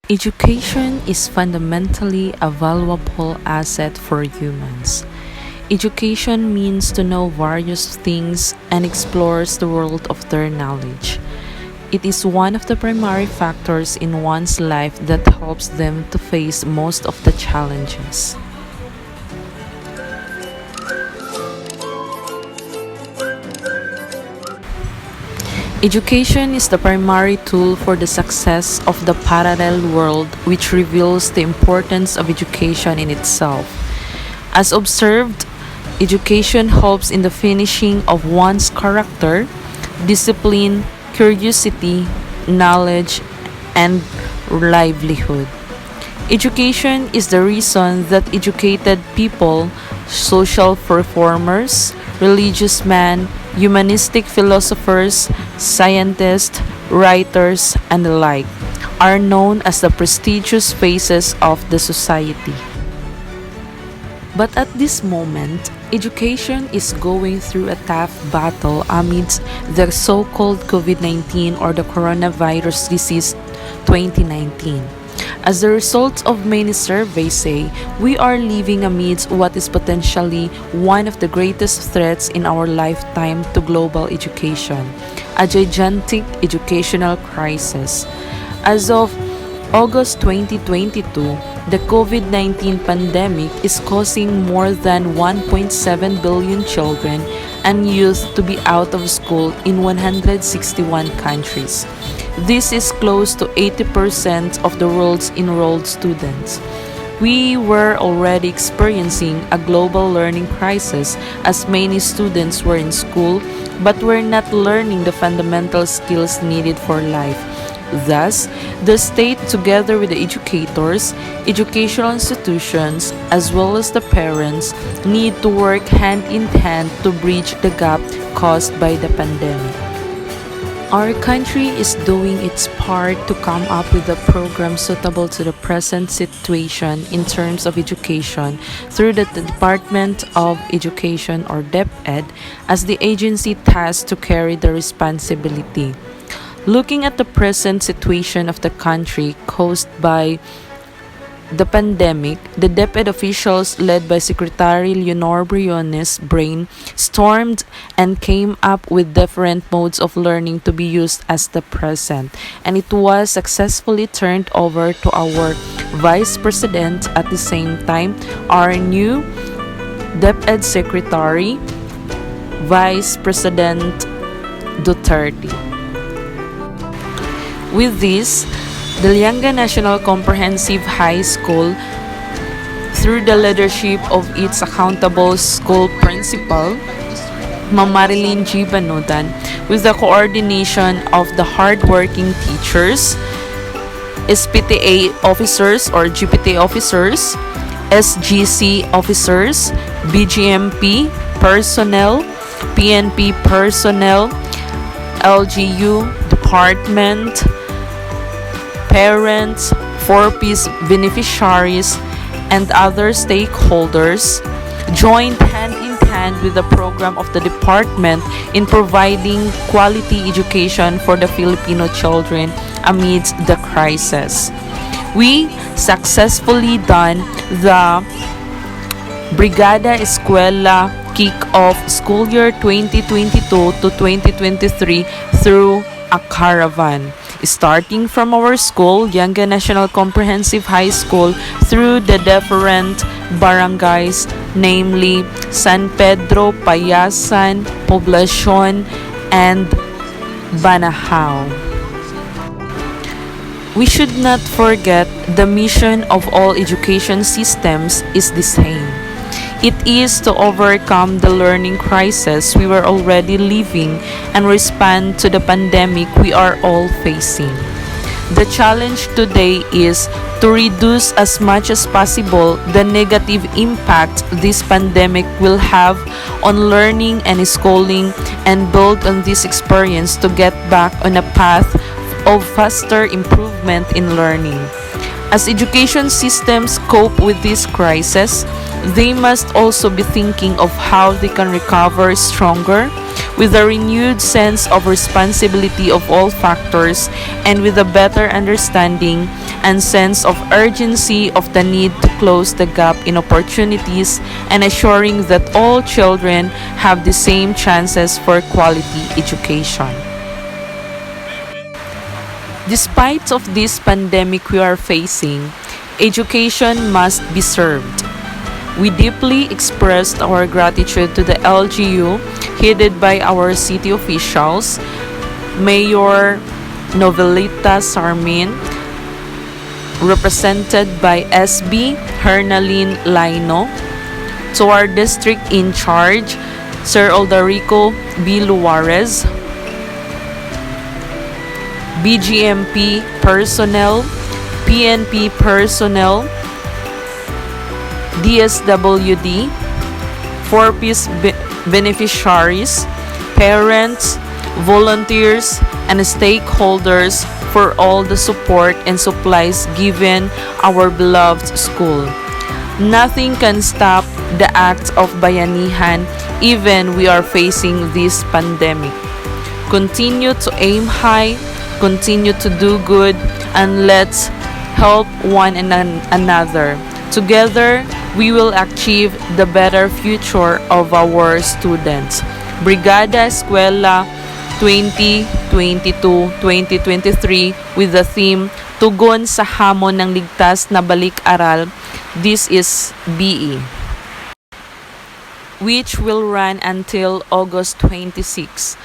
Education is fundamentally a valuable asset for humans. Education means to know various things and explores the world of their knowledge. It is one of the primary factors in one's life that helps them to face most of the challenges. Education is the primary tool for the success of the parallel world, which reveals the importance of education in itself. As observed, education helps in the finishing of one's character, discipline, curiosity, knowledge, and livelihood. Education is the reason that educated people, social reformers, religious men, humanistic philosophers, scientists, writers, and the like, are known as the prestigious faces of the society. But at this moment, education is going through a tough battle amidst the so-called COVID-19 or the coronavirus disease 2019. As the results of many surveys say, we are living amidst what is potentially one of the greatest threats in our lifetime to global education, a gigantic educational crisis. As of August 2022, the COVID-19 pandemic is causing more than 1.7 billion children and youth to be out of school in 161 countries. This is close to 80% of the world's enrolled students. We were already experiencing a global learning crisis as many students were in school but were not learning the fundamental skills needed for life. Thus, the state, together with the educators, educational institutions, as well as the parents, need to work hand in hand to bridge the gap caused by the pandemic. Our country is doing its part to come up with a program suitable to the present situation in terms of education through the Department of Education or DepEd as the agency tasked to carry the responsibility. Looking at the present situation of the country caused by the pandemic, the DepEd officials led by Secretary Leonor Briones brainstormed and came up with different modes of learning to be used as the present, and it was successfully turned over to our Vice President at the same time, our new DepEd Secretary, Vice President Duterte. With this, the Lianga National Comprehensive High School, through the leadership of its accountable school principal, Ma'am Marilyn G. Banutan, with the coordination of the hardworking teachers, SPTA officers or GPT officers, SGC officers, BGMP personnel, PNP personnel, LGU department, parents, 4-piece beneficiaries, and other stakeholders joined hand in hand with the program of the department in providing quality education for the Filipino children amidst the crisis. We successfully done the Brigada Eskwela kick-off school year 2022 to 2023 through a caravan, starting from our school, Lianga National Comprehensive High School, through the different barangays, namely San Pedro, Payasan, Poblacion, and Banahao. We should not forget the mission of all education systems is the same. It is to overcome the learning crisis we were already living and respond to the pandemic we are all facing. The challenge today is to reduce as much as possible the negative impact this pandemic will have on learning and schooling and build on this experience to get back on a path of faster improvement in learning. As education systems cope with this crisis, they must also be thinking of how they can recover stronger with a renewed sense of responsibility of all factors and with a better understanding and sense of urgency of the need to close the gap in opportunities and assuring that all children have the same chances for quality education. Despite of this pandemic we are facing, education must be served. We deeply expressed our gratitude to the LGU headed by our city officials, Mayor Novelita Sarmin, represented by SB Hernalin Laino, to our district in charge, Sir Aldarico B. Luarez, BGMP personnel, PNP personnel, DSWD, 4-piece beneficiaries, parents, volunteers, and stakeholders for all the support and supplies given our beloved school. Nothing can stop the act of bayanihan even we are facing this pandemic. Continue to aim high, continue to do good, and let's help one another. Together, we will achieve the better future of our students. Brigada Eskwela 2022-2023 with the theme Tugon sa Hamon ng Ligtas na Balik-aral. This is BE, which will run until August 26.